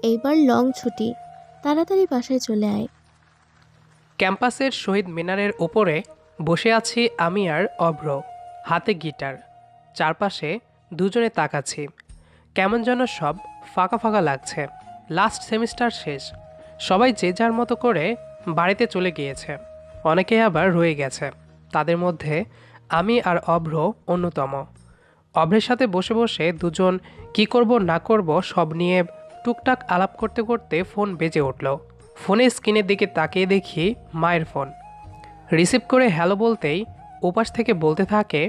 এইবার লং ছুটি, তাড়াতাড়ি বাসায় চলে আয়। ক্যাম্পাসের শহীদ মিনারের ওপরে বসে আছি আমি আর অভ্র, হাতে গিটার, চারপাশে দুজনে তাকাচ্ছি। কেমন যেন সব ফাঁকা ফাঁকা লাগছে। লাস্ট সেমিস্টার শেষ, সবাই যে যার মতো করে বাড়িতে চলে গিয়েছে, অনেকে আবার রয়ে গেছে। তাদের মধ্যে আমি আর অভ্র অন্যতম। অভ্রের সাথে বসে বসে দুজন কি করব না করব সব নিয়ে টুকটাক আলাপ করতে করতে ফোন বেজে উঠল। ফোনের স্ক্রিনের দিকে তাকিয়ে দেখি মায়ের ফোন। রিসিভ করে হ্যালো বলতেই ওপাশ থেকে বলতে থাকে,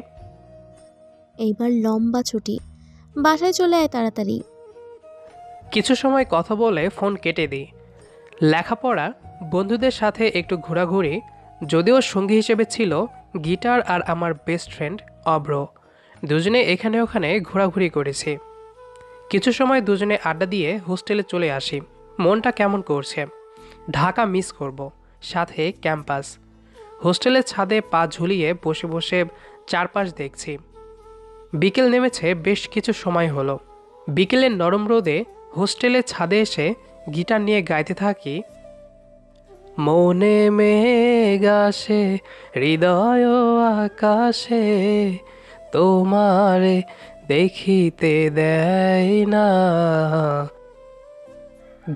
এইবার লম্বা ছুটি, বাসায় চলে আয় তাড়াতাড়ি। কিছু সময় কথা বলে ফোন কেটে দিই। লেখাপড়া, বন্ধুদের সাথে একটু ঘোরাঘুরি, যদিও সঙ্গী হিসেবে ছিল গিটার আর আমার বেস্ট ফ্রেন্ড অভ্র। দুজনে এখানে ওখানে ঘোরাঘুরি করেছি। কিছু সময় দুজনে আড্ডা দিয়ে হোস্টেলে চলে আসি। মনটা কেমন করছে, ঢাকা মিস করব, সাথে ক্যাম্পাস। হোস্টেলের ছাদে পা ঝুলিয়ে বসে বসে চারপাশ দেখছি। বিকেল নেমেছে, বেশ কিছু সময় হলো। বিকেলের নরম রোদে হোস্টেলের ছাদে এসে গিটার নিয়ে গাইতে থাকি, মনে মেঘ আসে হৃদয় আকাশে, তোমারে দেখিতে দেয় না।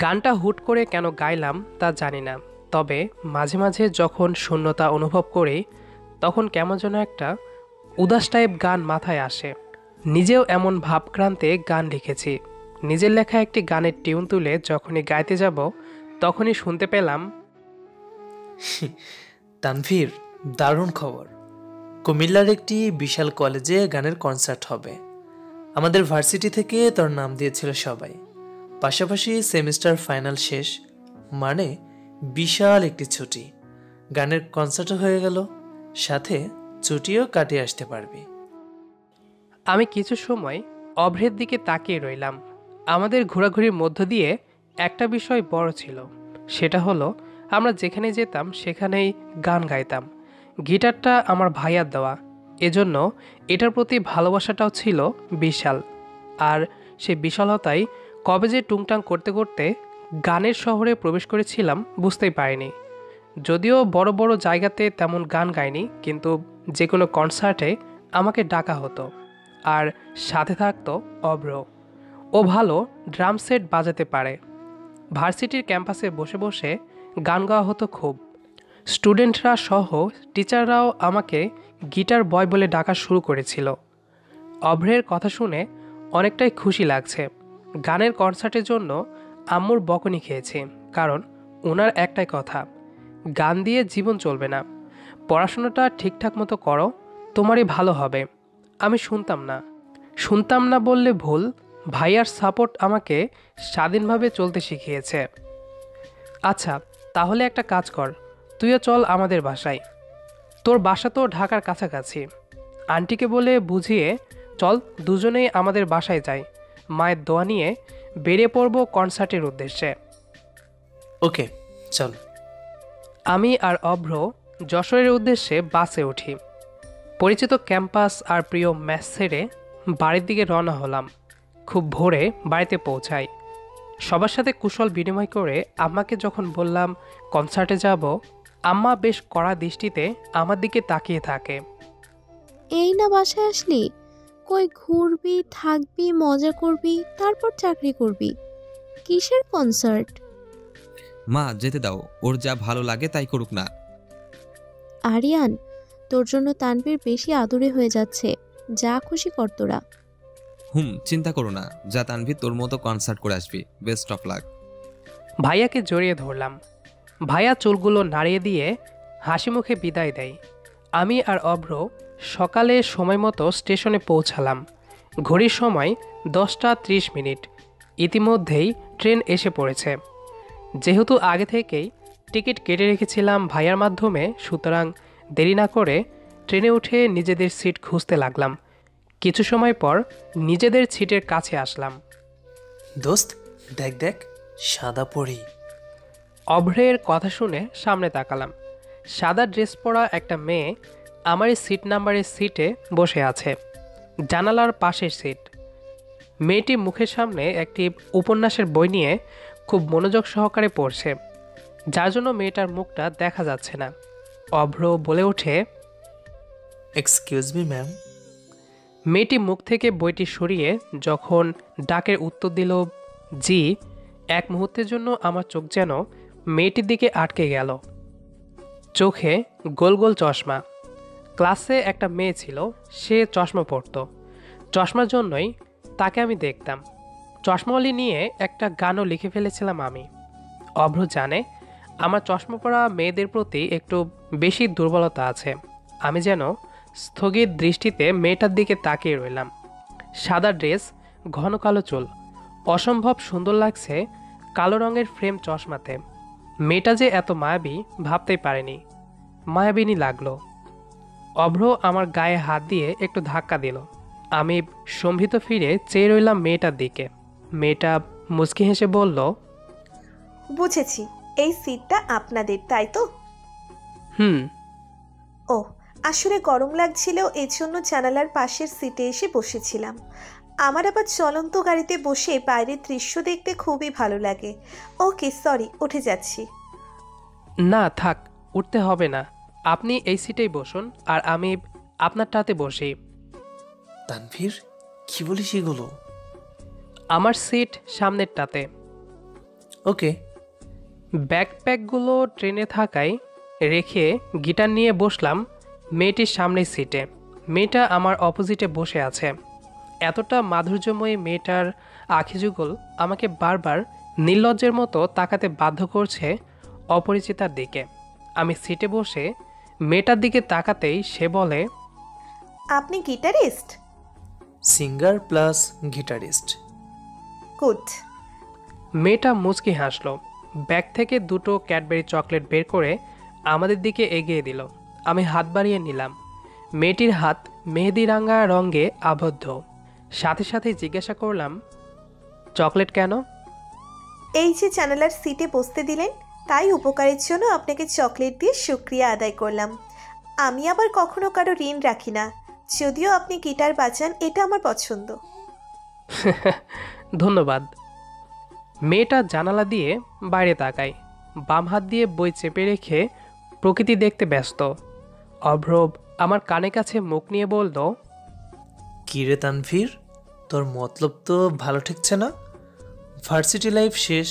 গানটা হুট করে কেন গাইলাম তা জানি না, তবে মাঝে মাঝে যখন শূন্যতা অনুভব করি তখন কেমন যেন একটা উদাস টাইপ গান মাথায় আসে। নিজেও এমন ভাবক্রান্তে গান লিখেছি। নিজের লেখা একটি গানের টিউন তুলে যখনই গাইতে যাব তখনই শুনতে পেলাম, তানভীর, দারুণ খবর! কুমিল্লার একটি বিশাল কলেজে গানের কনসার্ট হবে। আমাদের ভার্সিটি থেকে তোর নাম দিয়েছিল সবাই। পাশাপাশি সেমিস্টার ফাইনাল শেষ, মানে বিশাল একটি ছুটি। গানের কনসার্টও হয়ে গেল, সাথে ছুটিও কাটিয়ে আসতে পারবি। আমি কিছু সময় অভ্রের দিকে তাকিয়ে রইলাম। আমাদের ঘোরাঘুরির মধ্য দিয়ে একটা বিষয় বড় ছিল, সেটা হলো আমরা যেখানে যেতাম সেখানেই গান গাইতাম। গিটারটা আমার ভাইয়ার দেওয়া, এজন্য এটার প্রতি ভালোবাসাটাও ছিল বিশাল। আর সেই বিশালতাই কবে যে টুংটাং করতে করতে গানের শহরে প্রবেশ করেছিলাম বুঝতেই পারিনি। যদিও বড় বড় জায়গাতে তেমন গান গাইনি, কিন্তু যে কোনো কনসার্টে আমাকে ডাকা হতো। আর সাথে থাকতো অভ্র। ও ভালো ড্রাম সেট বাজাতে পারে। ভার্সিটির ক্যাম্পাসে বসে বসে গান গাওয়া হতো খুব। স্টুডেন্টরা সহ টিচাররাও আমাকে গিটার বয় বলে ডাকা শুরু করেছিল। অভ্রের কথা শুনে অনেকটাই খুশি লাগছে। গানের কনসার্টের জন্য আম্মুর বকুনি খেয়েছি, কারণ ওনার একটাই কথা, গান দিয়ে জীবন চলবে না, পড়াশোনাটা ঠিকঠাক মতো করো, তোমারই ভালো হবে। আমি শুনতাম না বললে ভুল। ভাইয়ার সাপোর্ট আমাকে স্বাধীনভাবে চলতে শিখিয়েছে। আচ্ছা, তাহলে একটা কাজ কর, তুইও চল আমাদের বাসায়। তোর বাসা তো ঢাকার কাছাকাছি। আন্টিকে বলে বুঝিয়ে চল, দুজনেই আমাদের বাসায় যাই। মায়ের দোয়া নিয়ে বেরিয়ে পড়ব কনসার্টের উদ্দেশ্যে। ওকে, চল। আমি আর অভ্র যশোরের উদ্দেশ্যে বাসে উঠি। পরিচিত ক্যাম্পাস আর প্রিয় ম্যাচ ছেড়ে বাড়ির দিকে রওনা হলাম। খুব ভোরে বাড়িতে পৌঁছাই। সবার সাথে কুশল বিনিময় করে আম্মাকে যখন বললাম কনসার্টে যাব, আম্মা বেশ কড়া দৃষ্টিতে আমার দিকে তাকিয়ে থাকে। এই না বাসায় আসলি, কই ঘুরবি, থাকবি, মজা করবি, তারপর চাকরি করবি? কিসের কনসার্ট? মা যেতে দাও, ওর যা ভালো লাগে তাই করুক না। আরিয়ান, তোর জন্য তানভীর বেশি আদুরে হয়ে যাচ্ছে, যা খুশি কর তোরা। চিন্তা করো না, যা তানভীর তোর মতো কনসার্ট করে আসবি। Best of luck. ভাইয়াকে জড়িয়ে ধরলাম। ভাইয়া চুলগুলো নাড়িয়ে দিয়ে হাসি মুখে বিদায় দেয়। আমি আর অভ্র সকালে সময় মতো স্টেশনে পৌঁছালাম। ঘড়ির সময় 10টা 30 মিনিট। ইতিমধ্যেই ট্রেন এসে পড়েছে। যেহেতু আগে থেকেই টিকিট কেটে রেখেছিলাম ভাইয়ার মাধ্যমে, সুতরাং দেরি না করে ট্রেনে উঠে নিজেদের সিট খুঁজতে লাগলাম। কিছু সময় পর নিজেদের সিটের কাছে আসলাম। দোস্ত, দেখ দেখ, সাদা পরি। অভ্রের কথা শুনে সামনে তাকালাম। সাদা ড্রেস পরা একটা মেয়ে আমারই সিট নাম্বারের সিটে বসে আছে, জানালার পাশের সিট। মেয়েটি মুখের সামনে একটি উপন্যাসের বই নিয়ে খুব মনোযোগ সহকারে পড়ছে, যার জন্য মেয়েটার মুখটা দেখা যাচ্ছে না। অভ্র বলে ওঠে, এক্সকিউজ মি ম্যাম। মেয়েটি মুখ থেকে বইটি সরিয়ে যখন ডাকের উত্তর দিল জি, এক মুহূর্তের জন্য আমার চোখ যেন মেয়েটির দিকে আটকে গেল। চোখে গোল গোল চশমা। ক্লাসে একটা মেয়ে ছিল, সে চশমা পরতো। চশমার জন্যই তাকে আমি দেখতাম। চশমাওয়ালি নিয়ে একটা গানও লিখে ফেলেছিলাম আমি। অভ্র জানে আমার চশমা পরা মেয়েদের প্রতি একটু বেশি দুর্বলতা আছে। আমি যেন স্থগিত দৃষ্টিতে মেয়েটার দিকে তাকিয়ে রইলাম। সাদা ড্রেস, ঘন কালো চুল, অসম্ভব সুন্দর লাগছে কালো রঙের ফ্রেম চশমাতে। মেয়েটা যে এত মায়াবী ভাবতেই পারেনি। মায়াবিনী লাগলো। অভ্র আমার গায়ে হাত দিয়ে একটু ধাক্কা দিল। আমি সম্ভিত ফিরে চেয়ে রইলাম মেয়েটার দিকে। মেয়েটা মুচকি হেসে বলল, বুঝেছি, এই সিটটা আপনাদের, তাই তো? হুম। ও, আসলে গরম লাগছিল, এর জন্য জানালার পাশের সিটে এসে বসেছিলাম। আমার আবার চলন্ত গাড়িতে বসে বাইরের দৃশ্য দেখতে খুবই ভালো লাগে। ওকে, সরি, উঠে যাচ্ছি। না থাক, উঠতে হবে না। আপনি এই সিটেই বসুন আর আমি আপনারটাতে বসি। তানভীর, কি বলিস এগুলো? আমার সিট সামনেরটাতে। ওকে। ব্যাকপ্যাকগুলো ট্রেনে থাকায় রেখে গিটার নিয়ে বসলাম মেয়েটির সামনের সিটে। মেয়েটা আমার অপোজিটে বসে আছে। এতটা মাধুর্যময়ী মেয়েটার আখিযুগল আমাকে বারবার নির্লজ্জের মতো তাকাতে বাধ্য করছে অপরিচিতার দিকে। আমি সিটে বসে মেয়েটার দিকে তাকাতেই সে বলে, আপনি guitarist? Singer plus guitarist. Good. মেয়েটা মুচকি হাসলো। ব্যাগ থেকে দুটো ক্যাডবেরি চকলেট বের করে আমাদের দিকে এগিয়ে দিল। আমি হাত বাড়িয়ে নিলাম। মেয়েটির হাত মেহেদি রাঙা রঙে আবদ্ধ। সাথে সাথে জিজ্ঞাসা করলাম, চকলেট কেন? এই যে জানালার সিটে বসতে দিলেন, তাই উপকারের জন্য আপনাকে চকলেট দিয়ে শুক্রিয়া আদায় করলাম। আমি আবার কখনো কারো ঋণ রাখি না, যদিও আপনি গিটার বাজান, এটা আমার পছন্দ। ধন্যবাদ। মেয়েটা জানালা দিয়ে বাইরে তাকায়, বাম হাত দিয়ে বই চেপে রেখে প্রকৃতি দেখতে ব্যস্ত। অভ্র আমার কানে কাছে মুখ নিয়ে বলল, কি রে তানভীর, তোর মতলব তো ভালো ঠেকছে না। ভার্সিটি লাইফ শেষ,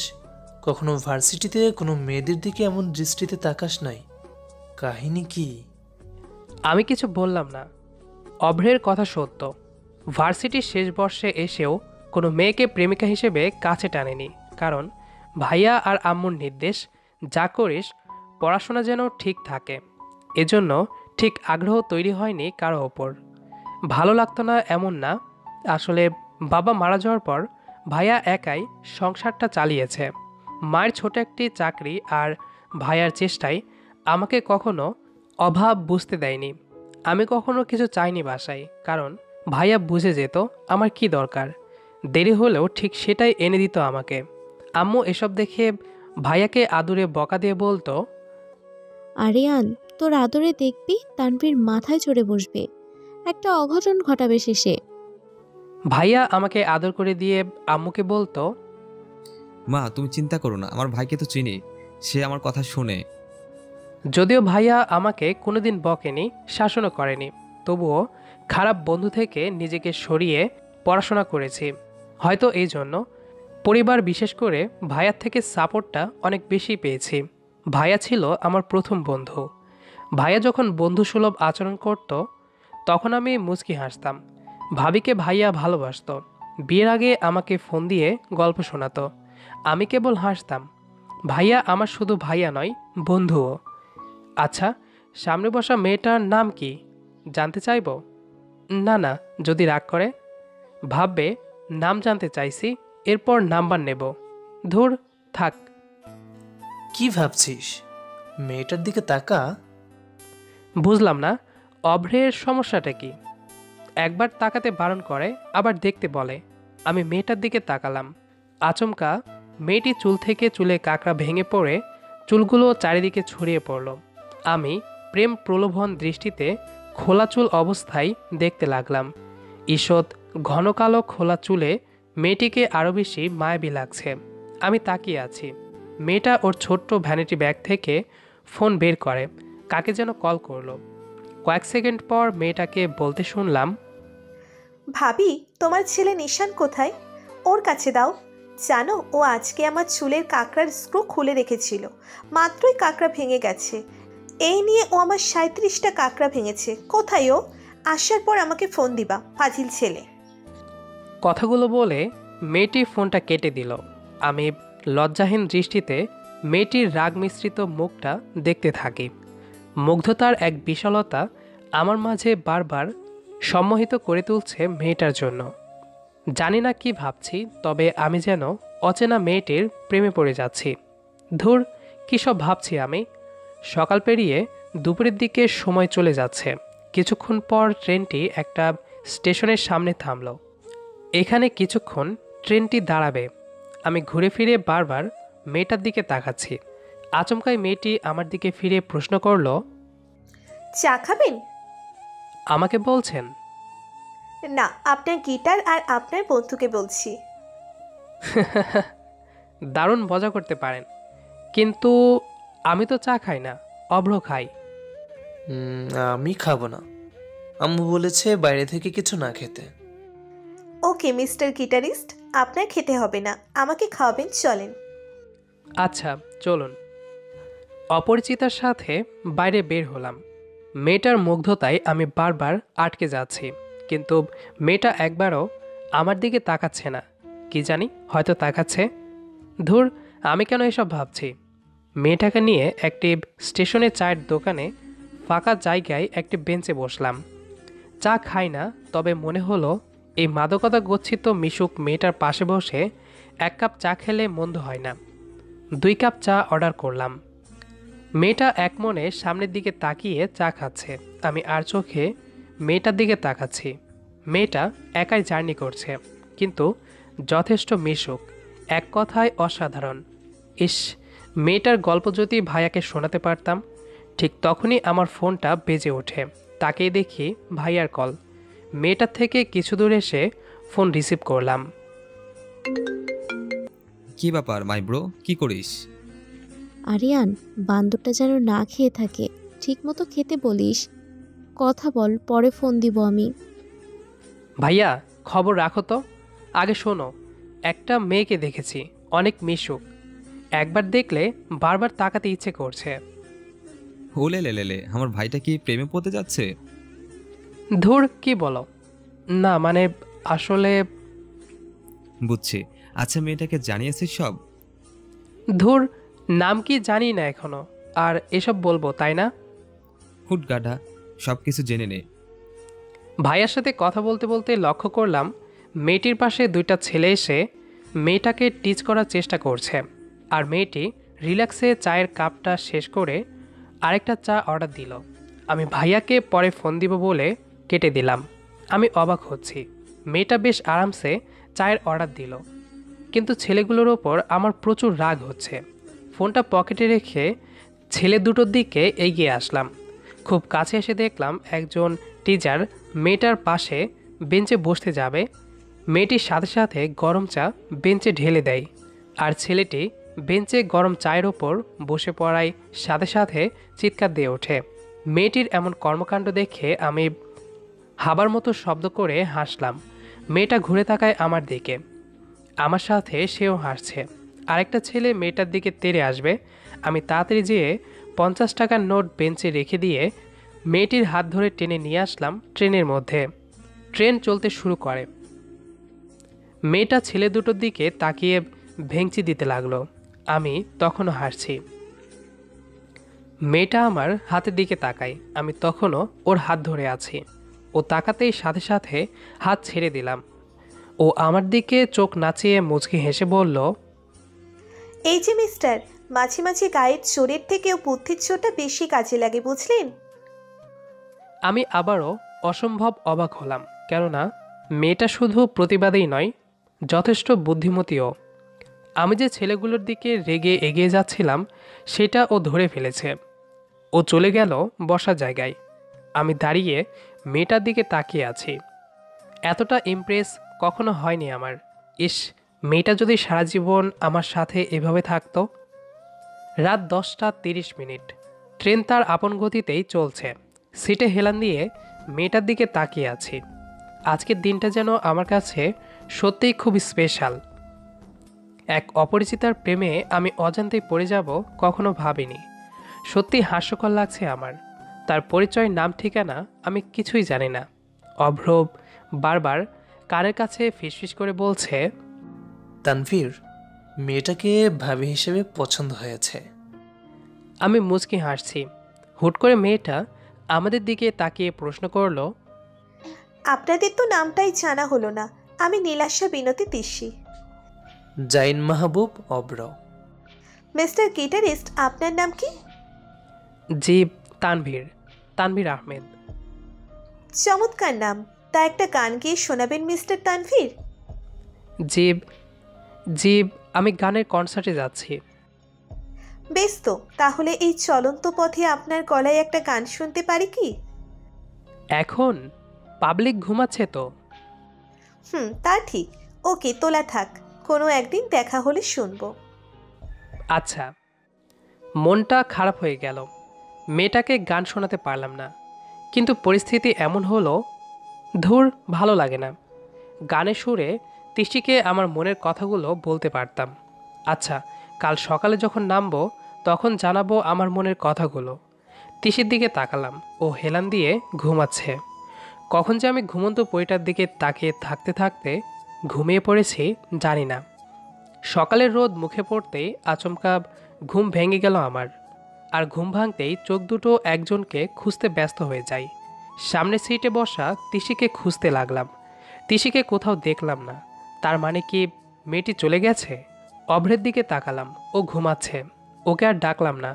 কখনো ভার্সিটিতে কোনো মেয়েদের দিকে এমন দৃষ্টিতে তাকাস নাই। কাহিনী কি? আমি কিছু বললাম না। অভ্রের কথা সত্য। ভার্সিটির শেষ বর্ষে এসেও কোনো মেয়েকে প্রেমিকা হিসেবে কাছে টানেনি। কারণ ভাইয়া আর আম্মুর নির্দেশ, যা করিস পড়াশোনা যেন ঠিক থাকে। এজন্য ঠিক আগ্রহ তৈরি হয়নি কারো ওপর। ভালো লাগতো না এমন না, আসলে বাবা মারা যাওয়ার পর ভাইয়া একাই সংসারটা চালিয়েছে। মায়ের ছোট একটি চাকরি আর ভাইয়ার চেষ্টায় আমাকে কখনো অভাব বুঝতে দেয়নি। আমি কখনো কিছু চাইনি বাসায়, কারণ ভাইয়া বুঝে যেত আমার কি দরকার। দেরি হলেও ঠিক সেটাই এনে দিত আমাকে। আম্মু এসব দেখে ভাইয়াকে আদুরে বকা দিয়ে বলতো, আরিয়ান, তোর আদরে দেখবি তানভীর মাথায় চড়ে বসবে, একটা অঘটন ঘটাবে শেষে। ভাইয়া আমাকে আদর করে দিয়ে আম্মুকে বলতো, মা তুমি চিন্তা করো না, আমার ভাইকে তো চিনি, সে আমার কথা শোনে। যদিও ভাইয়া আমাকে কোনোদিন বকেনি, শাসনও করেনি, তবুও খারাপ বন্ধু থেকে নিজেকে সরিয়ে পড়াশোনা করেছি। হয়তো এই জন্য পরিবার, বিশেষ করে ভাইয়ার থেকে সাপোর্টটা অনেক বেশি পেয়েছি। ভাইয়া ছিল আমার প্রথম বন্ধু। ভাইয়া যখন বন্ধুসুলভ আচরণ করত তখন আমি মুচকি হাসতাম। ভাবিকে ভাইয়া ভালোবাসতো। বিয়ের আগে আমাকে ফোন দিয়ে গল্প শোনাতো, আমি কেবল হাসতাম। ভাইয়া আমার শুধু ভাইয়া নয়, বন্ধুও। আচ্ছা, সামনে বসা মেয়েটার নাম কি জানতে চাইব? না না, যদি রাগ করে। ভাববে নাম জানতে চাইছি, এরপর নাম্বার নেব। ধুর, থাক। কি ভাবছিস? মেয়েটার দিকে তাকা। বুঝলাম না, অভ্রের সমস্যাটা কি? একবার তাকাতে বারণ করে, আবার দেখতে বলে। আমি মেয়েটার দিকে তাকালাম। আচমকা মেয়েটি চুল থেকে চুলে কাঁকড়া ভেঙে পড়ে চুলগুলো চারিদিকে ছড়িয়ে পড়ল। আমি প্রেম প্রলোভন দৃষ্টিতে খোলা চুল অবস্থায় দেখতে লাগলাম। ঈষৎ ঘন কালো খোলা চুলে মেয়েটিকে আরও বেশি মায়াবী লাগছে। আমি তাকিয়ে আছি। মেয়েটা ওর ছোট্ট ভ্যানিটি ব্যাগ থেকে ফোন বের করে কাকে যেন কল করলো। কয়েক সেকেন্ড পর মেয়েটাকে বলতে শুনলাম, ভাবি, তোমার ছেলে নিশান কোথায়? ওর কাছে দাও। জানো, ও আজকে আমার চুলের কাঁকড়ার স্ক্রু খুলে রেখেছিল, মাত্রই কাঁকড়া ভেঙে গেছে। এই নিয়ে ও আমার 37টা কাঁকড়া ভেঙেছে। কোথায় ও? আসার পর আমাকে ফোন দিবা, ফাজিল ছেলে। কথাগুলো বলে মেয়েটি ফোনটা কেটে দিল। আমি লজ্জাহীন দৃষ্টিতে মেয়েটির রাগ মিশ্রিত মুখটা দেখতে থাকি। মুগ্ধতার এক বিশালতা আমার মাঝে বারবার সম্মোহিত করে তুলছে মেয়েটার জন্য। জানি না কি ভাবছি, তবে আমি যেন অচেনা মেয়েটির প্রেমে পড়ে যাচ্ছি। ধুর, কী সব ভাবছি আমি। সকাল পেরিয়ে দুপুরের দিকে সময় চলে যাচ্ছে। কিছুক্ষণ পর ট্রেনটি একটা স্টেশনের সামনে থামলো। এখানে কিছুক্ষণ ট্রেনটি দাঁড়াবে। আমি ঘুরে ফিরে বারবার মেয়েটার দিকে তাকাচ্ছি। আচমকাই মেয়েটি আমার দিকে ফিরে প্রশ্ন করলো, চা খাবেন? আমাকে বলছেন? না, আপনার গিটার আর আপনার বন্ধুকে বলছি। দারুণ মজা করতে পারেন, কিন্তু আমি তো চা খাই না, অভ্র খাই। আমি খাবো না। আম্মু বলেছে বাইরে থেকে কিছু না খেতে। ওকে মিস্টার গিটারিস্ট, আপনার খেতে হবে না, আমাকে খাওয়াবেন, চলেন। আচ্ছা চলুন। অপরিচিতার সাথে বাইরে বের হলাম। মেয়েটার মুগ্ধতায় আমি বারবার আটকে যাচ্ছি, কিন্তু মেয়েটা একবারও আমার দিকে তাকাচ্ছে না। কি জানি, হয়তো তাকাচ্ছে। ধুর, আমি কেন এসব ভাবছি। মেয়েটাকে নিয়ে একটি স্টেশনে চায়ের দোকানে ফাঁকা জায়গায় একটি বেঞ্চে বসলাম। চা খাই না, তবে মনে হলো এই মাদকতা গচ্ছিত মিশুক মেয়েটার পাশে বসে 1 কাপ চা খেলে মন্দ হয় না। 2 কাপ চা অর্ডার করলাম। মেয়েটা এক মনে সামনের দিকে তাকিয়ে চা খাচ্ছে। আমি আর চোখে মেয়েটার দিকে তাকাচ্ছি। মেয়েটা একাই জার্নি করছে, কিন্তু যথেষ্ট মিশুক, এক কথায় অসাধারণ। ইস, মেয়েটার গল্প যদি ভাইয়াকে শোনাতে পারতাম। ঠিক তখনই আমার ফোনটা বেজে ওঠে। তাকেই দেখি ভাইয়ার কল। মেয়েটার থেকে কিছু দূর এসে ফোন রিসিভ করলাম। কি ব্যাপার মাই ব্রো, কি করিস? আরিয়ান, বান্দরটা যেন না খেয়ে থাকে, ঠিক মতো খেতে বলিস। কথা বল, পরে ফোন দিব আমি। ভাইয়া, খবর রাখো তো। আগে শোনো, একটা মেয়েকে দেখেছি, অনেক মিশুক। একবার দেখলে বারবার তাকাতে ইচ্ছে করছে। হোলে লেলে, আমার ভাইটা কি প্রেমে পড়তে যাচ্ছে? ধুর, কি বলো? না মানে, আসলে বুঝছি। আচ্ছা, মেয়েটাকে জানিয়েছিস সব? ধুর, নাম কি জানি না এখনো, আর এসব বলবো তাই না? হুট গাধা, সব কিছু জেনে নে। ভাইয়ার সাথে কথা বলতে বলতে লক্ষ্য করলাম মেয়েটির পাশে 2টা ছেলে এসে মেয়েটাকে টিচ করার চেষ্টা করছে। আর মেয়েটি রিল্যাক্সে চায়ের কাপটা শেষ করে আরেকটা চা অর্ডার দিল। আমি ভাইয়াকে পরে ফোন দিব বলে কেটে দিলাম। আমি অবাক হচ্ছি, মেয়েটা বেশ আরামসে চায়ের অর্ডার দিল, কিন্তু ছেলেগুলোর ওপর আমার প্রচুর রাগ হচ্ছে। ফোনটা পকেটে রেখে ছেলে দুটোর দিকে এগিয়ে আসলাম। খুব কাছে এসে দেখলাম একজন টিচার মেয়েটার পাশে বেঞ্চে বসতে যাবে। মেয়েটির সাথে সাথে গরম চা বেঞ্চে ঢেলে দেয়, আর ছেলেটি বেঞ্চে গরম চায়ের ওপর বসে পড়ায় সাথে সাথে চিৎকার দিয়ে ওঠে। মেয়েটির এমন কর্মকাণ্ড দেখে আমি হাবার মতো শব্দ করে হাসলাম। মেয়েটা ঘুরে তাকায় আমার দিকে, আমার সাথে সেও হাসছে। আরেকটা ছেলে মেয়েটার দিকে তেড়ে আসবে। আমি তাড়াতাড়ি যেয়ে 50 টাকার নোট বেঞ্চে রেখে দিয়ে মেয়েটির হাত ধরে টেনে নিয়ে আসলাম ট্রেনের মধ্যে। ট্রেন চলতে শুরু করে। মেয়েটা ছেলে দুটোর দিকে তাকিয়ে ভেঙচি দিতে লাগলো। আমি তখনও হাসছি। মেয়েটা আমার হাতের দিকে তাকায়, আমি তখনও ওর হাত ধরে আছি। ও তাকাতেই সাথে সাথে হাত ছেড়ে দিলাম। ও আমার দিকে চোখ নাচিয়ে মুচকি হেসে বলল, এই যে মিস্টার, মাঝে মাঝে গায়ের চোরের থেকেও বুদ্ধির চোরটা বেশি কাজে লাগে, বুঝলেন? আমি আবারও অসম্ভব অবাক হলাম, কেননা মেয়েটা শুধু প্রতিবাদেই নয়, যথেষ্ট বুদ্ধিমতীও। আমি যে ছেলেগুলোর দিকে রেগে এগিয়ে যাচ্ছিলাম সেটা ও ধরে ফেলেছে। ও চলে গেল বসার জায়গায়। আমি দাঁড়িয়ে মেয়েটার দিকে তাকিয়ে আছি। এতটা ইমপ্রেস কখনো হয়নি আমার। ইস, মেয়েটা যদি সারা জীবন আমার সাথে এভাবে থাকতো। রাত 10:30। ট্রেন তার আপন গতিতেই চলছে। সিটে হেলান দিয়ে মেয়েটার দিকে তাকিয়ে আছি। আজকের দিনটা যেন আমার কাছে সত্যিই খুব স্পেশাল। এক অপরিচিতার প্রেমে আমি অজান্তেই পড়ে যাব কখনো ভাবিনি। সত্যি হাস্যকর লাগছে আমার। তার পরিচয়, নাম, ঠিকানা আমি কিছুই জানি না। অভ্র বারবার কানের কাছে ফিসফিস করে বলছে, তানভীর, মেয়েটাকে ভাবি হিসেবে পছন্দ হয়েছে। আমি মুচকি হাসছি। হুট করে মেয়েটা আমাদের দিকে তাকিয়ে প্রশ্ন করলো, আপনাদের তো নামটাই জানা হলো না। আমি নীলাশা বিনতি তিসি। জাইন মাহবুব অব্র। মিস্টার গিটারিস্ট, আপনার নাম কি? জি, তানভীর, তানভীর আহমেদ। চমৎকার নাম। তা একটা গান গিয়ে শোনাবেন মিস্টার তানভীর? জি জি, আমি গানের কনসার্টে যাচ্ছি। বেশ তো, তাহলে এই চলন্ত পথে আপনার গলায় একটা গান শুনতে পারি কি? এখন পাবলিক ঘুমাচ্ছে তো। তা ঠিক। ওকে, তোলা থাক। কোনো একদিন দেখা হলে শুনবো। আচ্ছা। মনটা খারাপ হয়ে গেল। মেয়েটাকে গান শোনাতে পারলাম না। কিন্তু পরিস্থিতি এমন হলো, ধুর, ভালো লাগে না। গানের সুরে তিশিকে আমার মনের কথাগুলো বলতে পারতাম। আচ্ছা, কাল সকালে যখন নামবো তখন জানাবো আমার মনের কথাগুলো। তিশির দিকে তাকালাম, ও হেলান দিয়ে ঘুমাচ্ছে। কখন যে আমি ঘুমন্ত পরিটার দিকে তাকিয়ে থাকতে থাকতে ঘুমিয়ে পড়েছি জানি না। সকালের রোদ মুখে পড়তেই আচমকা ঘুম ভেঙে গেল আমার। আর ঘুম ভাঙতেই চোখ দুটো একজনকে খুঁজতে ব্যস্ত হয়ে যায়। সামনের সিটে বসা তিশিকে খুঁজতে লাগলাম। তিশিকে কোথাও দেখলাম না। তার মানে কি মেয়েটি চলে গেছে? অভ্রের দিকে তাকালাম, ও ঘুমাচ্ছে। ওকে আর ডাকলাম না।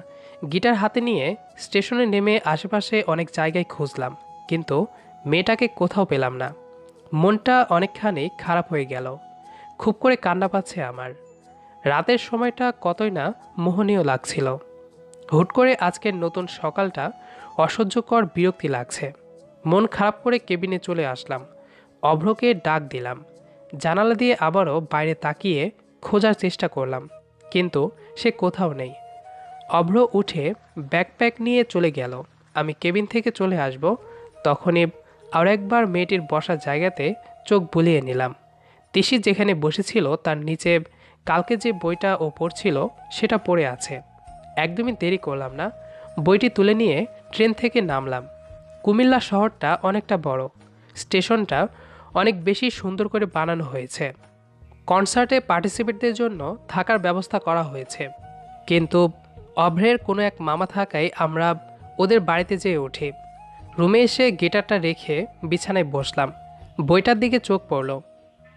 গিটার হাতে নিয়ে স্টেশনে নেমে আশেপাশে অনেক জায়গায় খুঁজলাম, কিন্তু মেয়েটাকে কোথাও পেলাম না। মনটা অনেকখানি খারাপ হয়ে গেল। খুব করে কান্না পাচ্ছে আমার। রাতের সময়টা কতই না মোহনীয় লাগছিল। হুট করে আজকের নতুন সকালটা অসহ্যকর বিরক্তি লাগছে। মন খারাপ করে কেবিনে চলে আসলাম। অভ্রকে ডাক দিলাম। জানালা দিয়ে আবারও বাইরে তাকিয়ে খোঁজার চেষ্টা করলাম, কিন্তু সে কোথাও নেই। অভ্র উঠে ব্যাকপ্যাক নিয়ে চলে গেল। আমি কেবিন থেকে চলে আসব তখনই আর একবার মেয়েটির বসার জায়গাতে চোখ বুলিয়ে নিলাম। তিশি যেখানে বসেছিল তার নিচে কালকে যে বইটা ও পড়ছিল সেটা পড়ে আছে। একদমই দেরি করলাম না, বইটি তুলে নিয়ে ট্রেন থেকে নামলাম। কুমিল্লা শহরটা অনেকটা বড়। স্টেশনটা অনেক বেশি সুন্দর করে বানানো হয়েছে। কনসার্টে পার্টিসিপেটদের জন্য থাকার ব্যবস্থা করা হয়েছে। কিন্তু অভ্রের কোনো এক মামা থাকায় আমরা ওদের বাড়িতে যেয়ে উঠি। রুমে এসে গিটারটা রেখে বিছানায় বসলাম। বইটার দিকে চোখ পড়ল।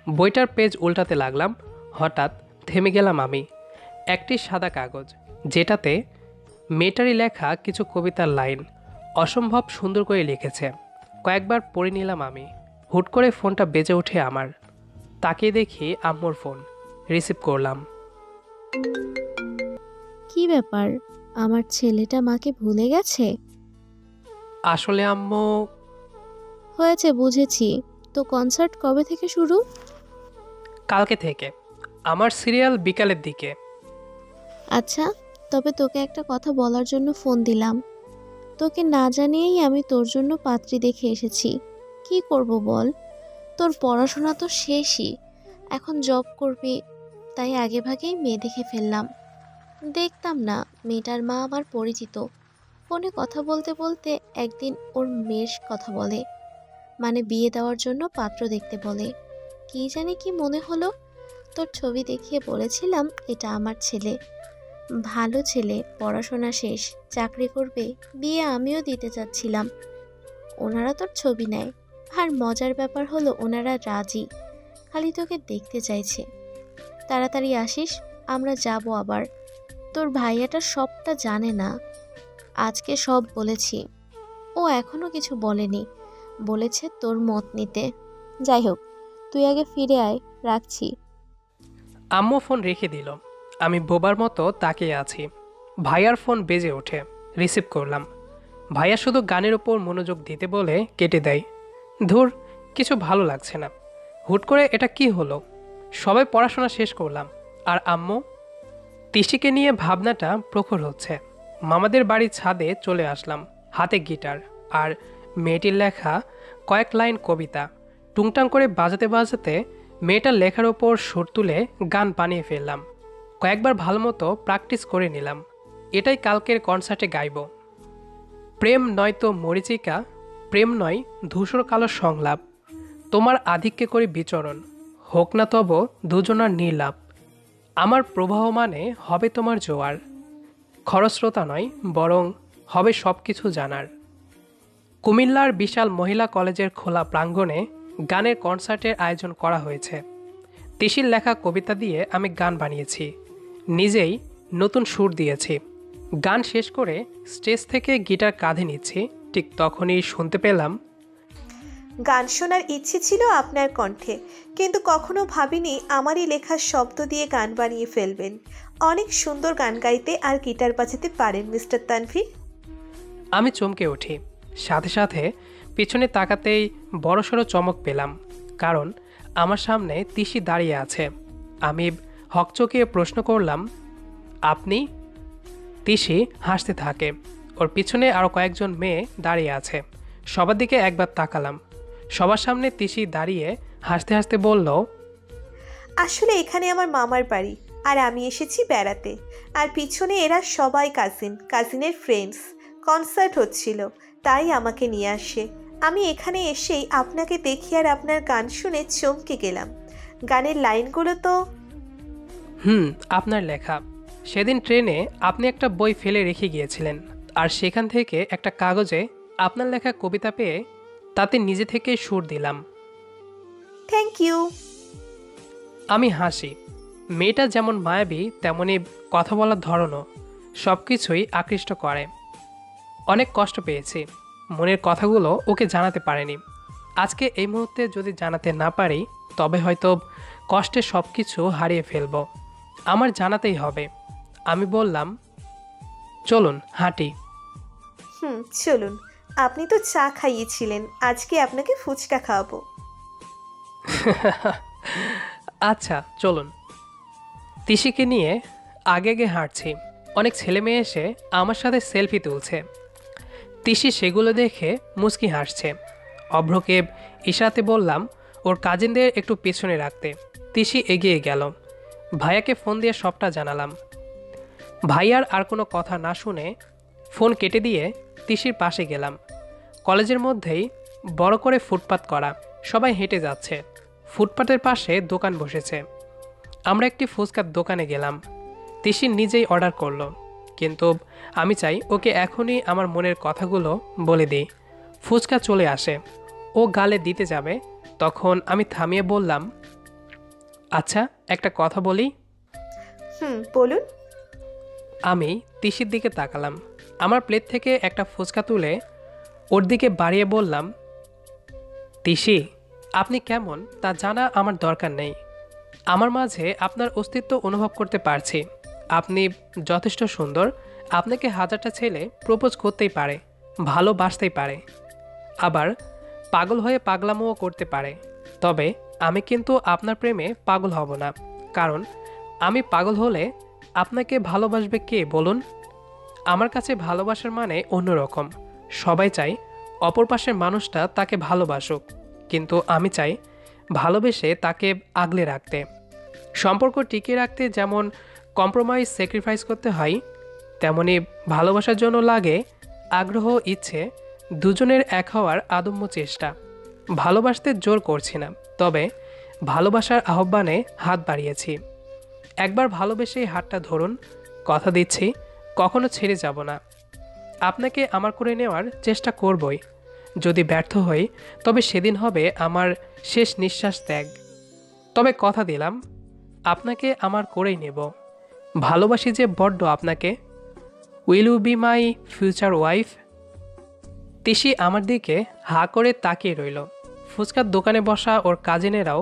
বইটার পেজ উল্টাতে লাগলাম। হঠাৎ থেমে গেলাম আমি। একটি সাদা কাগজ, যেটাতে মেয়েটারই লেখা কিছু কবিতার লাইন অসম্ভব সুন্দর করে লিখেছে। কয়েকবার পড়ে নিলাম আমি। হুট করে ফোনটা বেজে ওঠে আমার। তাকিয়ে দেখি আম্মুর ফোন। রিসিভ করলাম। কি ব্যাপার, আমার ছেলেটা মাকে ভুলে গেছে? আসলে আম্মু, হয়েছে, বুঝেছি। তো কনসার্ট কবে থেকে শুরু? কালকে থেকে। আমার সিরিয়াল বিকালের দিকে। আচ্ছা, তবে তোকে একটা কথা বলার জন্য ফোন দিলাম। তোকে না জানিয়েই আমি তোর জন্য পাত্রী দেখে এসেছি। কি করব বল, তোর পড়াশোনা তো শেষই, এখন জব করবি, তাই আগেভাগেই মেয়ে দেখে ফেললাম। দেখতাম না মেয়েটার মা আমার পরিচিত। ফোনে কথা বলতে বলতে একদিন ওর মেয়ের কথা বলে, মানে বিয়ে দেওয়ার জন্য পাত্র দেখতে বলে। কি জানি কি মনে হলো, তোর ছবি দেখিয়ে বলেছিলাম এটা আমার ছেলে, ভালো ছেলে, পড়াশোনা শেষ, চাকরি করবে, বিয়ে আমিও দিতে চাচ্ছিলাম। ওনারা তোর ছবি নেয়, আর মজার ব্যাপার হলো ওনারা রাজি, খালি তোকে দেখতে চাইছে। তাড়াতাড়ি আসিস, আমরা যাব আবার। তোর ভাইয়াটা সবটা জানে না, আজকে সব বলেছি। ও এখনো কিছু বলেনি, বলেছে তোর মত নিতে। যাই হোক, তুই আগে ফিরে আয়, রাখছি। আম্মু ফোন রেখে দিল। আমি বোবার মতো তাকিয়ে আছি। ভাইয়ার ফোন বেজে ওঠে। রিসিভ করলাম। ভাইয়া শুধু গানের ওপর মনোযোগ দিতে বলে কেটে দেয়। ধুর, কিছু ভালো লাগছে না। হুট করে এটা কি হলো? সবাই পড়াশোনা শেষ করলাম, আর আম্মু? তিশিকে নিয়ে ভাবনাটা প্রখর হচ্ছে। মামাদের বাড়ির ছাদে চলে আসলাম, হাতে গিটার আর মেয়েটির লেখা কয়েক লাইন কবিতা টুংটাং করে বাজাতে বাজাতে মেয়েটার লেখার ওপর সুর তুলে গান বানিয়ে ফেললাম। কয়েকবার ভালো মতো প্র্যাকটিস করে নিলাম। এটাই কালকের কনসার্টে গাইব। প্রেম নয়তো মরীচিকা, প্রেম নয় ধূসর কালো সংলাপ, তোমার আধিক্যে করে বিচরণ, হোক না তব দুজনার নির্লাপ, আমার প্রবাহ মানে হবে তোমার জোয়ার, খরস্রোতা নয় বরং হবে সব কিছু জানার। কুমিল্লার বিশাল মহিলা কলেজের খোলা প্রাঙ্গণে গানের কনসার্টের আয়োজন করা হয়েছে। তিশির লেখা কবিতা দিয়ে আমি গান বানিয়েছি, নিজেই নতুন সুর দিয়েছি। গান শেষ করে স্টেজ থেকে গিটার কাঁধে নিচ্ছি, ঠিক তখনই শুনতে পেলাম, গান শোনার ইচ্ছে ছিল আপনার কণ্ঠে, কিন্তু কখনো ভাবিনি আমারই লেখা শব্দ দিয়ে গান বানিয়ে ফেলবেন। অনেক সুন্দর গান গাইতে আর গিটার বাজাতে পারেন মিস্টার তানভীর। আমি চমকে উঠি। সাথে সাথে পিছনে তাকাতেই বড়সড় চমক পেলাম, কারণ আমার সামনে তিশি দাঁড়িয়ে আছে। আমি হকচকিয়ে প্রশ্ন করলাম, আপনি? তিশি হাসতে থাকে। ওর পিছনে আরও কয়েকজন মেয়ে দাঁড়িয়ে আছে। সবার দিকে একবার তাকালাম। সবার সামনে তিশি দাঁড়িয়ে হাসতে হাসতে বলল, আসলে এখানে আমার মামার বাড়ি, আর আমি এসেছি বেড়াতে। আর পিছনে এরা সবাই কাজিনের ফ্রেন্ডস। কনসার্ট হচ্ছিল, তাই আমাকে নিয়ে আসে। আমি এখানে এসেই আপনাকে দেখি আর আপনার গান শুনে চমকে গেলাম। গানের লাইনগুলো তো আপনার লেখা। সেদিন ট্রেনে আপনি একটা বই ফেলে রেখে গিয়েছিলেন, আর সেখান থেকে একটা কাগজে আপনার লেখা কবিতা পেয়ে তাতে নিজে থেকে সুর দিলাম। Thank you. আমি হাসি। মেয়েটা যেমন মায়াবী, তেমনি কথা বলার ধরনও সব কিছুই আকৃষ্ট করে। অনেক কষ্ট পেয়েছি, মনের কথাগুলো ওকে জানাতে পারিনি। আজকে এই মুহূর্তে যদি জানাতে না পারি, তবে হয়তো কষ্টে সব কিছু হারিয়ে ফেলব। আমার জানাতেই হবে। আমি বললাম, চলুন হাঁটি। চলুন। আপনি তো চা খাইয়েছিলেন, আজকে আপনাকে ফুচকা খাওয়াবো। আচ্ছা চলুন। তিশিকে নিয়ে আগে আগে হাঁটছি। অনেক ছেলে মেয়ে এসে আমার সাথে সেলফি তুলছে। তিশি সেগুলো দেখে মুচকি হাসছে। অভ্রকে ইশারাতে বললাম ওর কাজিনদের একটু পেছনে রাখতে। তিশি এগিয়ে গেল। ভাইয়াকে ফোন দিয়ে সবটা জানালাম। ভাইয়ার আর কোনো কথা না শুনে ফোন কেটে দিয়ে তিশির পাশে গেলাম। কলেজের মধ্যেই বড় করে ফুটপাত করা, সবাই হেঁটে যাচ্ছে। ফুটপাতের পাশে দোকান বসেছে। আমরা একটি ফুচকার দোকানে গেলাম। তিশি নিজেই অর্ডার করলো, কিন্তু আমি চাই ওকে এখনই আমার মনের কথাগুলো বলে দিই। ফুচকা চলে আসে, ও গালে দিতে যাবে, তখন আমি থামিয়ে বললাম, আচ্ছা একটা কথা বলি। বলুন। আমি তিশির দিকে তাকালাম। আমার প্লেট থেকে একটা ফুচকা তুলে ওর দিকে বাড়িয়ে বললাম, তিশি, আপনি কেমন তা জানা আমার দরকার নেই। আমার মাঝে আপনার অস্তিত্ব অনুভব করতে পারছি। আপনি যথেষ্ট সুন্দর। আপনাকে হাজারটা ছেলে প্রপোজ করতেই পারে, ভালোবাসতেই পারে, আবার পাগল হয়ে পাগলামোও করতে পারে। তবে আমি কিন্তু আপনার প্রেমে পাগল হব না, কারণ আমি পাগল হলে আপনাকে ভালোবাসবে কে বলুন? আমার কাছে ভালোবাসার মানে অন্যরকম। সবাই চাই অপর পাশের মানুষটা তাকে ভালোবাসুক, কিন্তু আমি চাই ভালোবেসে তাকে আগলে রাখতে। সম্পর্ক টিকিয়ে রাখতে যেমন কম্প্রোমাইজ স্যাক্রিফাইস করতে হয়, তেমনি ভালোবাসার জন্য লাগে আগ্রহ, ইচ্ছে, দুজনের এক হওয়ার আদম্য চেষ্টা। ভালোবাসতে জোর করছি না, তবে ভালোবাসার আহ্বানে হাত বাড়িয়েছি। একবার ভালোবেসেই হাতটা ধরুন, কথা দিচ্ছি কখনো ছেড়ে যাব না। আপনাকে আমার করে নেওয়ার চেষ্টা করবই। যদি ব্যর্থ হই, তবে সেদিন হবে আমার শেষ নিঃশ্বাস ত্যাগ। তবে কথা দিলাম, আপনাকে আমার করেই নেব। ভালোবাসি যে বড্ড আপনাকে। Will you be my future wife? Tishi আমার দিকে হা করে তাকিয়ে রইল। ফুচকার দোকানে বসা ওর কাজিনেরাও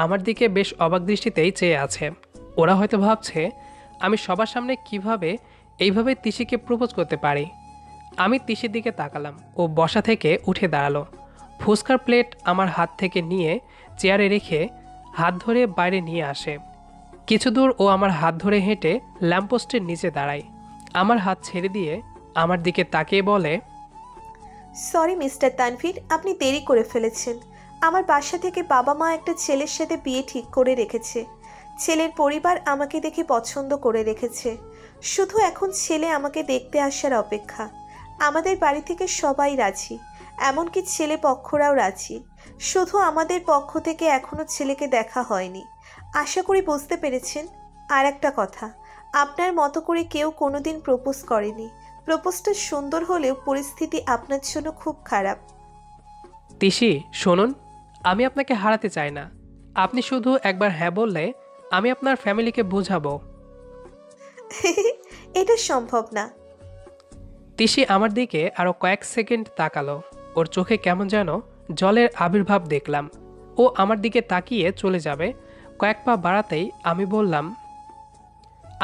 আমার দিকে বেশ অবাক দৃষ্টিতেই চেয়ে আছে। ওরা হয়তো ভাবছে আমি সবার সামনে কিভাবে এইভাবে তিশিকে প্রপোজ করতে পারি। আমি তিশির দিকে তাকালাম। ও বসা থেকে উঠে দাঁড়ালো। ফুচকার প্লেট আমার হাত থেকে নিয়ে চেয়ারে রেখে হাত ধরে বাইরে নিয়ে আসে। কিছু দূর ও আমার হাত ধরে হেঁটে ল্যাম্পপোস্টের নিচে দাঁড়ায়। আমার হাত ছেড়ে দিয়ে আমার দিকে তাকিয়ে বলে, সরি মিস্টার তানভীর, আপনি দেরি করে ফেলেছেন। আমার বাসা থেকে বাবা মা একটা ছেলের সাথে বিয়ে ঠিক করে রেখেছে। ছেলের পরিবার আমাকে দেখে পছন্দ করে রেখেছে। শুধু এখন ছেলে আমাকে দেখতে আসার অপেক্ষা। আমাদের বাড়ি থেকে সবাই রাজি, এমনকি ছেলে পক্ষরাও রাজি। শুধু আমাদের পক্ষ থেকে এখনও ছেলেকে দেখা হয়নি। আশা করি বুঝতে পেরেছেন। আর একটা কথা, আপনার মতো করে কেউ কোনোদিন প্রপোজ করেনি। প্রপোজটা সুন্দর হলেও পরিস্থিতি আপনার জন্য খুব খারাপ। তিশি শুনুন, আমি আপনাকে হারাতে চাই না। আপনি শুধু একবার হ্যাঁ বললে আমি আপনার ফ্যামিলিকে বোঝাবো। এটা সম্ভব না। তিশি আমার দিকে আরও কয়েক সেকেন্ড তাকালো। ওর চোখে কেমন যেন জলের আবির্ভাব দেখলাম। ও আমার দিকে তাকিয়ে চলে যাবে কয়েক পা বাড়াতেই আমি বললাম,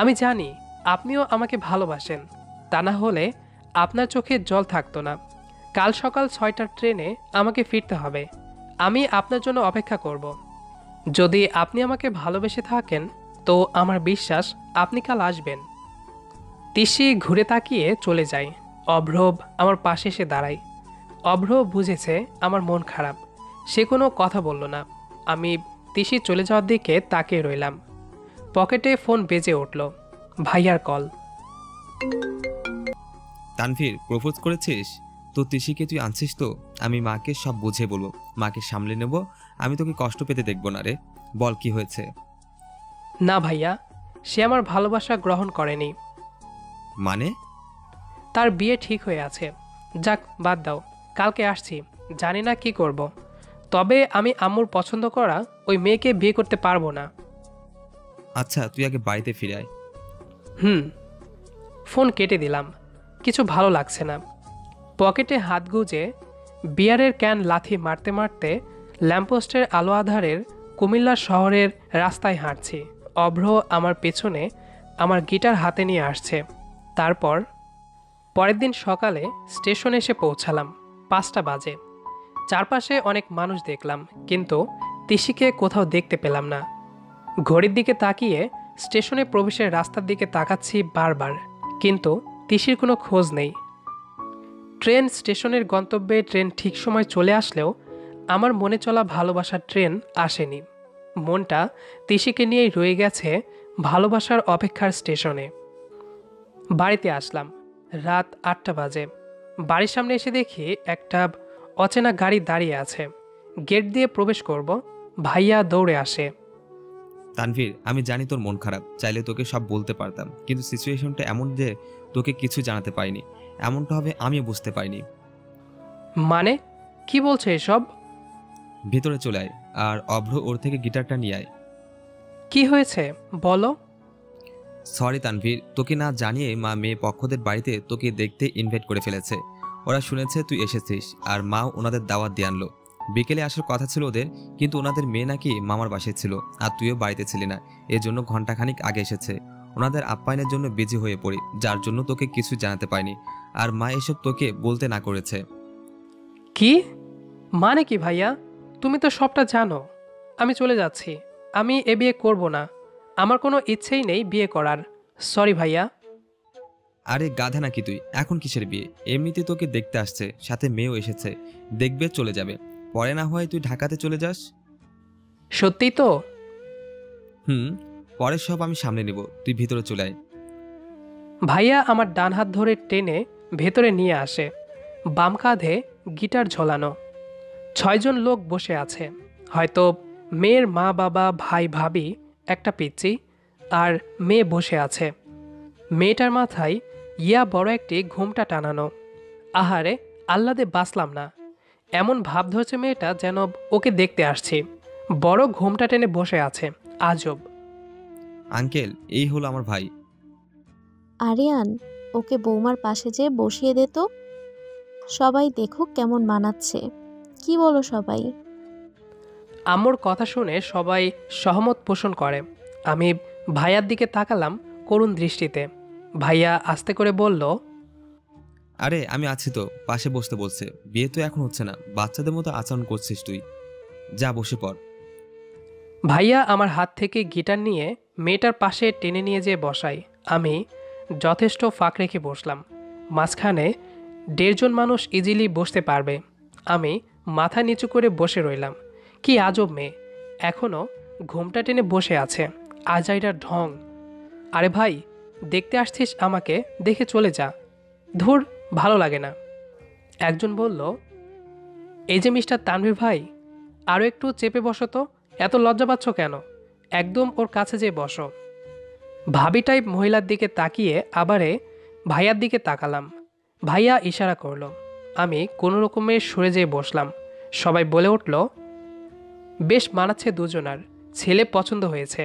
আমি জানি আপনিও আমাকে ভালোবাসেন, তা না হলে আপনার চোখে জল থাকতো না। কাল সকাল 6টার ট্রেনে আমাকে ফিরতে হবে। আমি আপনার জন্য অপেক্ষা করব। যদি আপনি আমাকে ভালোবেসে থাকেন তো আমার বিশ্বাস আপনি কাল আসবেন। তিশি ঘুরে তাকিয়ে চলে যায়। অভ্রব আমার পাশে এসে দাঁড়ায়। অভ্র বুঝেছে আমার মন খারাপ। সে কোনো কথা বলল না। আমি তিশি চলে যাওয়ার দিকে তাকিয়ে রইলাম। পকেটে ফোন বেজে উঠল। ভাইয়ার কল। তানভীর, প্রপোজ করেছিস? তো তিশিকে তুই আনছিস তো? আমি মাকে সব বুঝিয়ে বলবো, মাকে সামলে নেব। আমি তোকে কষ্ট পেতে দেখবো না রে। বল কি হয়েছে? না ভাইয়া, সে আমার ভালোবাসা গ্রহণ করেনি। মানে? তার বিয়ে ঠিক হয়ে আছে। যাক, বাদ দাও, কালকে আসছি, জানি না কি করব। তবে আমি আম্মুর পছন্দ করা ওই মেয়েকে বিয়ে করতে পারবো না। আচ্ছা, তুই আগে বাড়িতে ফিরে আয়। ফোন কেটে দিলাম। কিছু ভালো লাগছে না। পকেটে হাত গুজে বিয়ারের ক্যান লাথি মারতে মারতে ল্যাম্পপোস্টের আলো আধারের কুমিল্লা শহরের রাস্তায় হাঁটছি। অভ্র আমার পেছনে আমার গিটার হাতে নিয়ে আসছে। তারপর পরের দিন সকালে স্টেশনে এসে পৌঁছালাম। 5টা বাজে। চারপাশে অনেক মানুষ দেখলাম, কিন্তু তিশিকে কোথাও দেখতে পেলাম না। ঘড়ির দিকে তাকিয়ে স্টেশনে প্রবেশের রাস্তার দিকে তাকাচ্ছি বারবার, কিন্তু তিশির কোনো খোঁজ নেই। ট্রেন স্টেশনের গন্তব্যে ট্রেন ঠিক সময় চলে আসলেও আমার মনে চলা ভালোবাসার ট্রেন আসেনি। মনটা তিশিকে নিয়েই রয়ে গেছে ভালোবাসার অপেক্ষার স্টেশনে। বাড়িতে আসলাম রাত 8টা বাজে। বাড়ির সামনে এসে দেখি একটা অচেনা গাড়ি দাঁড়িয়ে আছে। গেট দিয়ে প্রবেশ করব, ভাইয়া দৌড়ে আসে। তানভীর, আমি জানি তোর মন খারাপ, চাইলে তোকে সব বলতে পারতাম, কিন্তু সিচুয়েশনটা এমন যে তোকে কিছু জানাতে পারিনি। এমনটা হবে আমিও বুঝতে পারিনি। মানে কি বলছে এসব? ভেতরে চলে আয়, আর অভ্র ওর থেকে গিটারটা নিয়ে আয়। কি হয়েছে বলো? সরি তানভীর, তোকে না জানিয়ে মা মেয়ে পক্ষদের বাড়িতে তোকে দেখতে ইনভাইট করে ফেলেছে। ওরা শুনেছে তুই এসেছিস, আর মাও ওনাদের দাওয়াত দিয়ে আনলো। বিকেলে আসার কথা ছিল ওদের, কিন্তু ওনাদের মেয়ে নাকি মামার বাসায় ছিল, আর তুইও বাড়িতে ছিলি না। এজন্য ঘন্টাখানিক আগে এসেছে। ওনাদের আপ্যায়নের জন্য বিজি হয়ে পড়ি, যার জন্য তোকে কিছু জানাতে পারিনি। আর মা এসব তোকে বলতে না করেছে। কি মানে কি ভাইয়া? তুমি তো সবটা জানো। আমি চলে যাচ্ছি। আমি এ বিয়ে করব না। আমার কোনো ইচ্ছেই নেই বিয়ে করার। সরি ভাইয়া। আরে গাধা নাকি তুই? এখন কিসের বিয়ে? এমনিতে তোকে দেখতে আসছে, সাথে মেয়েও এসেছে। দেখবে চলে যাবে, পরে না হয় তুই ঢাকাতে চলে যাস। সত্যি তো? পরে সব আমি সামনে নেব, তুই ভিতরে চলে আয়। ভাইয়া আমার ডান হাত ধরে টেনে ভেতরে নিয়ে আসে। বাম কাঁধে গিটার ঝোলানো। 6 জন লোক বসে আছে। হয়তো মেয়ের মা বাবা ভাই ভাবি, একটা পিচ্চি, আর মেয়ে বসে আছে। মেয়েটার মাথায় ইয়া বড় একটি ঘুমটা টানানো। আহারে, আহ্লাদে বাঁচলাম না। এমন ভাব ধরছে মেয়েটা যেন ওকে দেখতে আসছি। বড় ঘুমটা টেনে বসে আছে। আজব। আঙ্কেল, এই হলো আমার ভাই। আরিয়ান, ওকে বৌমার পাশে যেয়ে বসিয়ে দে তো। সবাই দেখুক কেমন মানাচ্ছে। কি বলো সবাই? আম্মুর কথা শুনে সবাই সহমত পোষণ করে। আমি ভাইয়ার দিকে তাকালাম করুণ দৃষ্টিতে। ভাইয়া আস্তে করে বলল, আরে আমি আছি তো, পাশে বসতে বলছে। বিয়ে তো এখন হচ্ছে না, বাচ্চাদের মতো আচরণ করছিস তুই। যা বসে পড়। ভাইয়া আমার হাত থেকে গিটার নিয়ে মেয়েটার পাশে টেনে নিয়ে যেয়ে বসাই। আমি যথেষ্ট ফাঁক রেখে বসলাম। মাঝখানে 1.5 জন মানুষ ইজিলি বসতে পারবে। আমি মাথা নিচু করে বসে রইলাম। কি আজব মেয়ে, এখনও ঘুমটা টেনে বসে আছে। আজাইরার ঢং। আরে ভাই, দেখতে আসছিস আমাকে, দেখে চলে যা। ধুর, ভালো লাগে না। একজন বলল, এই যে মিস্টার তানভীর ভাই, আরও একটু চেপে বসো তো, এত লজ্জা পাচ্ছ কেন? একদম ওর কাছে যেয়ে বসো। ভাবি টাইপ মহিলার দিকে তাকিয়ে আবারে ভাইয়ার দিকে তাকালাম। ভাইয়া ইশারা করলো। আমি কোনো রকমে সরে যেয়ে বসলাম। সবাই বলে উঠল, বেশ মানাচ্ছে দুজনার, ছেলে পছন্দ হয়েছে,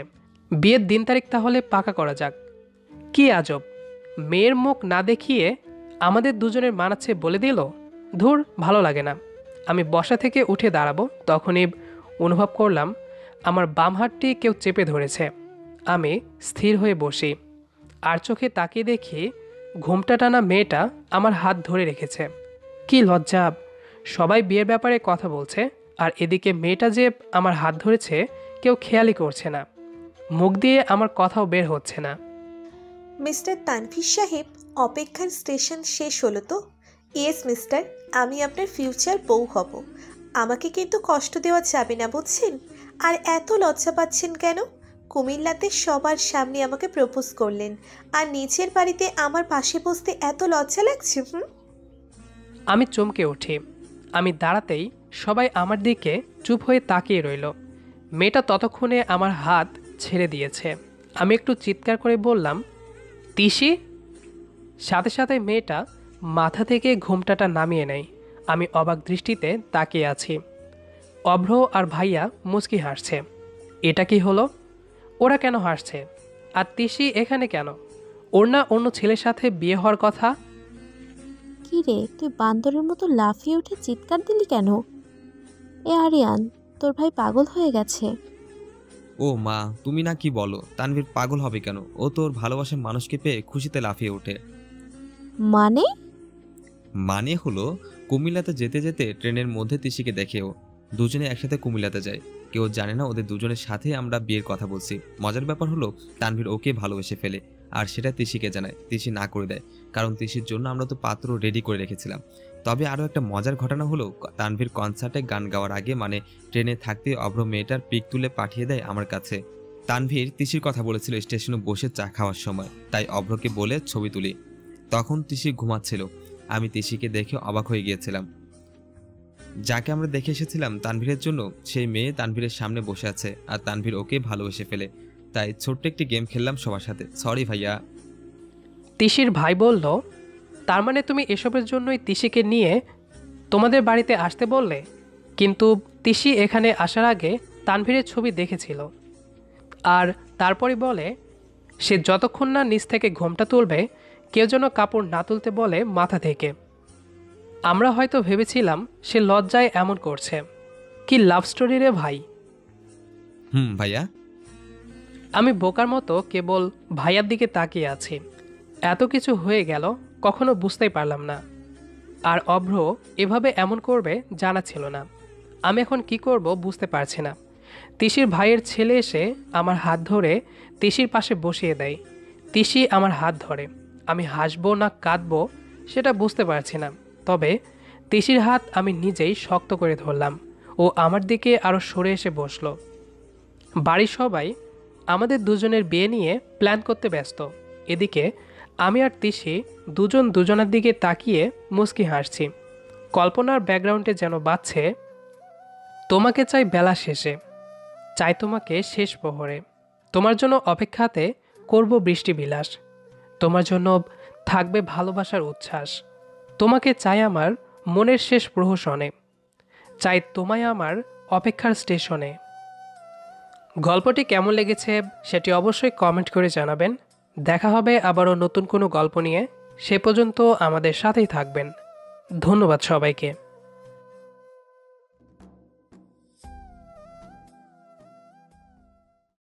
বিয়ের দিন তারিখ তাহলে পাকা করা যাক। কি আজব, মেয়ের মুখ না দেখিয়ে আমাদের দুজনের মানাচ্ছে বলে দিল। ধুর, ভালো লাগে না। আমি বসা থেকে উঠে দাঁড়াবো, তখনই অনুভব করলাম আমার বাম হাতটি কেউ চেপে ধরেছে। আমি স্থির হয়ে বসি, আর চোখে তাকিয়ে দেখি ঘুমটা টানা মেয়েটা আমার হাত ধরে রেখেছে। কি লজ্জা! সবাই বিয়ের ব্যাপারে কথা বলছে, আর এদিকে মেয়েটা যে আমার হাত ধরেছে কেউ খেয়ালই করছে না। মুখ দিয়ে আমার কথাও বের হচ্ছে না। মিস্টার তানভীর সাহেব, অপেক্ষার স্টেশন শেষ হলো তো? ইয়েস মিস্টার, আমি আপনার ফিউচার বউ হব। আমাকে কিন্তু কষ্ট দেওয়া যাবে না, বুঝছেন? আর এত লজ্জা পাচ্ছেন কেন? কুমিল্লাতে সবার সামনে আমাকে প্রপোজ করলেন, আর নিচের বাড়িতে আমার পাশে বসতে এত লজ্জা লাগছে? আমি চমকে উঠি। আমি দাঁড়াতেই সবাই আমার দিকে চুপ হয়ে তাকিয়ে রইল। মেয়েটা ততক্ষণে আমার হাত ছেড়ে দিয়েছে। আমি একটু চিৎকার করে বললাম, তিশি। সাথে সাথে মেয়েটা মাথা থেকে ঘোমটাটা নামিয়ে নেয়। আমি অবাক দৃষ্টিতে তাকিয়ে আছি। অভ্র আর ভাইয়া মুচকি হাসছে। এটা কি হলো? ওরা কেন হাসছে? আর তিশি এখানে কেন? ওর না অন্য ছেলের সাথে বিয়ে হওয়ার কথা? কি রে, তুই বান্দরের মতো লাফিয়ে উঠে চিৎকার দিলি কেন? এ আরিয়ান, তোর ভাই পাগল হয়ে গেছে। ও মা, তুমি না কি বলো? তানভীর পাগল হবে কেন? ও তোর ভালোবাসার মানুষকে পেয়ে খুশিতে লাফিয়ে ওঠে। মানে? মানে হলো, কুমিল্লাতে যেতে যেতে ট্রেনের মধ্যে তিশিকে দেখেও দুজনে একসাথে কুমিল্লাতে যায়। কেউ জানে না ওদের দুজনের সাথে আমরা বিয়ের কথা বলছি। মজার ব্যাপার হলো, তানভীর ওকে ভালোবেসে ফেলে, আর সেটা তিশিকে জানায়। তিশি না করে দেয়, কারণ তিশির জন্য আমরা তো পাত্র রেডি করে রেখেছিলাম। তবে আরও একটা মজার ঘটনা হলো, তানভীর কনসার্টে গান গাওয়ার আগে মানে ট্রেনে থাকতে অভ্র মেয়েটার পিক তুলে পাঠিয়ে দেয় আমার কাছে। তানভীর তিশির কথা বলেছিল স্টেশনে বসে চা খাওয়ার সময়, তাই অভ্রকে বলে ছবি তুলি। তখন তিশি ঘুমাচ্ছিল। আমি তিশিকে দেখে অবাক হয়ে গিয়েছিলাম। যাকে আমরা দেখে এসেছিলাম তানভীরের জন্য, সেই মেয়ে তানভীরের সামনে বসে আছে, আর তানভীর ওকে ভালোবেসে ফেলে। তাই ছোট্ট একটি গেম খেললাম সবার সাথে। সরি ভাইয়া। তিশির ভাই বলল, তার মানে তুমি এসবের জন্যই তিশিকে নিয়ে তোমাদের বাড়িতে আসতে বললে? কিন্তু তিশি এখানে আসার আগে তানভীরের ছবি দেখেছিল, আর তারপরে বলে সে যতক্ষণ না নিচ থেকে ঘোমটা তুলবে কেউ যেন কাপড় না তুলতে বলে মাথা থেকে। আমরা হয়তো ভেবেছিলাম সে লজ্জায় এমন করছে। কি লাভ স্টোরি রে ভাই! ভাইয়া। আমি বোকার মতো কেবল ভাইয়ার দিকে তাকিয়ে আছি। এত কিছু হয়ে গেল, কখনো বুঝতেই পারলাম না। আর অভ্র এভাবে এমন করবে জানা ছিল না। আমি এখন কি করব বুঝতে পারছি না। তিশির ভাইয়ের ছেলে এসে আমার হাত ধরে তিশির পাশে বসিয়ে দেয়। তিশি আমার হাত ধরে। আমি হাসবো না কাঁদবো সেটা বুঝতে পারছি না। তবে তিশির হাত আমি নিজেই শক্ত করে ধরলাম। ও আমার দিকে আরও সরে এসে বসলো। বাড়ির সবাই আমাদের দুজনের বিয়ে নিয়ে প্ল্যান করতে ব্যস্ত। এদিকে আমি আর তিশি দুজন দুজনের দিকে তাকিয়ে মুচকি হাসছি। কল্পনার ব্যাকগ্রাউন্ডে যেন বাজছে, তোমাকে চাই বেলা শেষে, চাই তোমাকে শেষ প্রহরে, তোমার জন্য অপেক্ষাতে করব বৃষ্টি বিলাস, তোমার জন্য থাকবে ভালোবাসার উচ্ছ্বাস, তোমাকে চাই আমার মনের শেষ প্রহসনে, চাই তোমায় আমার অপেক্ষার স্টেশনে। গল্পটি কেমন লেগেছে সেটি অবশ্যই কমেন্ট করে জানাবেন। দেখা হবে আবারও নতুন কোনো গল্প নিয়ে। সে পর্যন্ত আমাদের সাথেই থাকবেন। ধন্যবাদ সবাইকে।